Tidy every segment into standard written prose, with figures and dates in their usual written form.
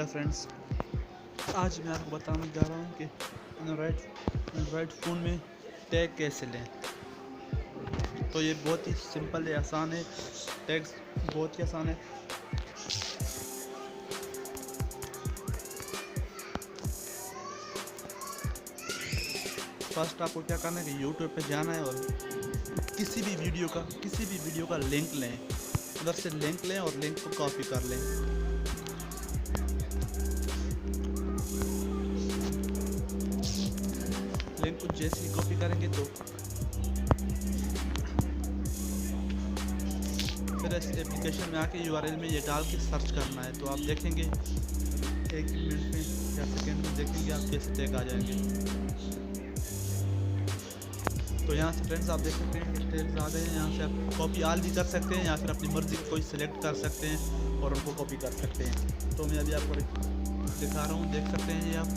Friends, आज मैं आपको बताने जा रहा हूँ कि एंड्रॉयड फ़ोन में टैग कैसे लें। तो ये बहुत ही सिंपल है, आसान है। टैग्स बहुत ही आसान है। फर्स्ट आपको क्या करना है कि यूट्यूब पे जाना है और किसी भी वीडियो का लिंक लें, उधर से लिंक लें और लिंक को कॉपी कर लें। लिंक को जैसे ही कॉपी करेंगे तो फिर इस एप्लीकेशन में आके यूआरएल में ये डाल के सर्च करना है। तो आप देखेंगे 1 मिनट में या सेकेंड में देखेंगे आप कैसे टैग आ जाएंगे। तो यहाँ से फ्रेंड्स आप देख सकते हैं कि टैग्स आ गए हैं। यहाँ से आप कॉपी आल भी कर सकते हैं या फिर अपनी मर्जी कोई सिलेक्ट कर सकते हैं और उनको कॉपी कर सकते हैं। तो मैं अभी आपको दिखा रहा हूँ, देख सकते हैं ये आप।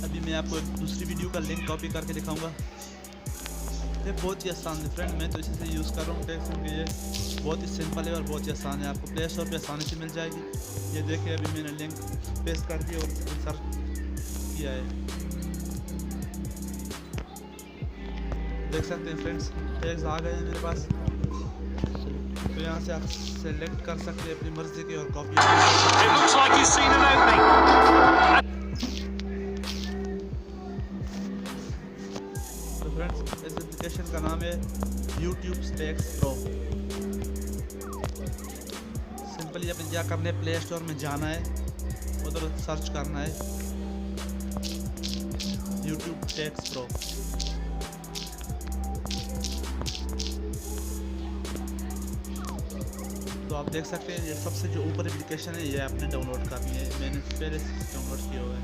अभी मैं आपको एक दूसरी वीडियो का लिंक कॉपी करके दिखाऊंगा। ये बहुत ही आसान है फ्रेंड, मैं तो इसी से यूज़ कर रहा हूँ टैग्स, क्योंकि ये बहुत ही सिंपल है और बहुत ही आसान है। आपको प्ले स्टोर पर आसानी से मिल जाएगी। ये देखिए अभी मैंने लिंक पेस्ट कर दिया और सर्च किया है। देख सकते हैं फ्रेंड्स, टैग्स आ गए हैं मेरे पास। तो यहाँ से आप सेलेक्ट कर सकते हैं अपनी मर्जी के और कॉपी। तो फ्रेंड्स, इस एप्लीकेशन का नाम है YouTube टैग्स प्रो। सिंपली अपने क्या करना है, प्ले स्टोर में जाना है, उधर सर्च करना है YouTube टैग्स प्रो। तो आप देख सकते हैं ये सबसे जो ऊपर एप्लीकेशन है ये आपने डाउनलोड करनी है। मैंने पहले से डाउनलोड किया हुआ है।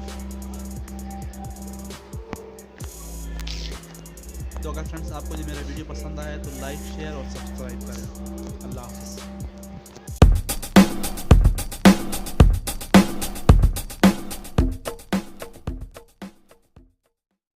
तो अगर फ्रेंड्स आपको ये मेरा वीडियो पसंद आया तो लाइक, शेयर और सब्सक्राइब करें। अल्लाह हाफ़िज़।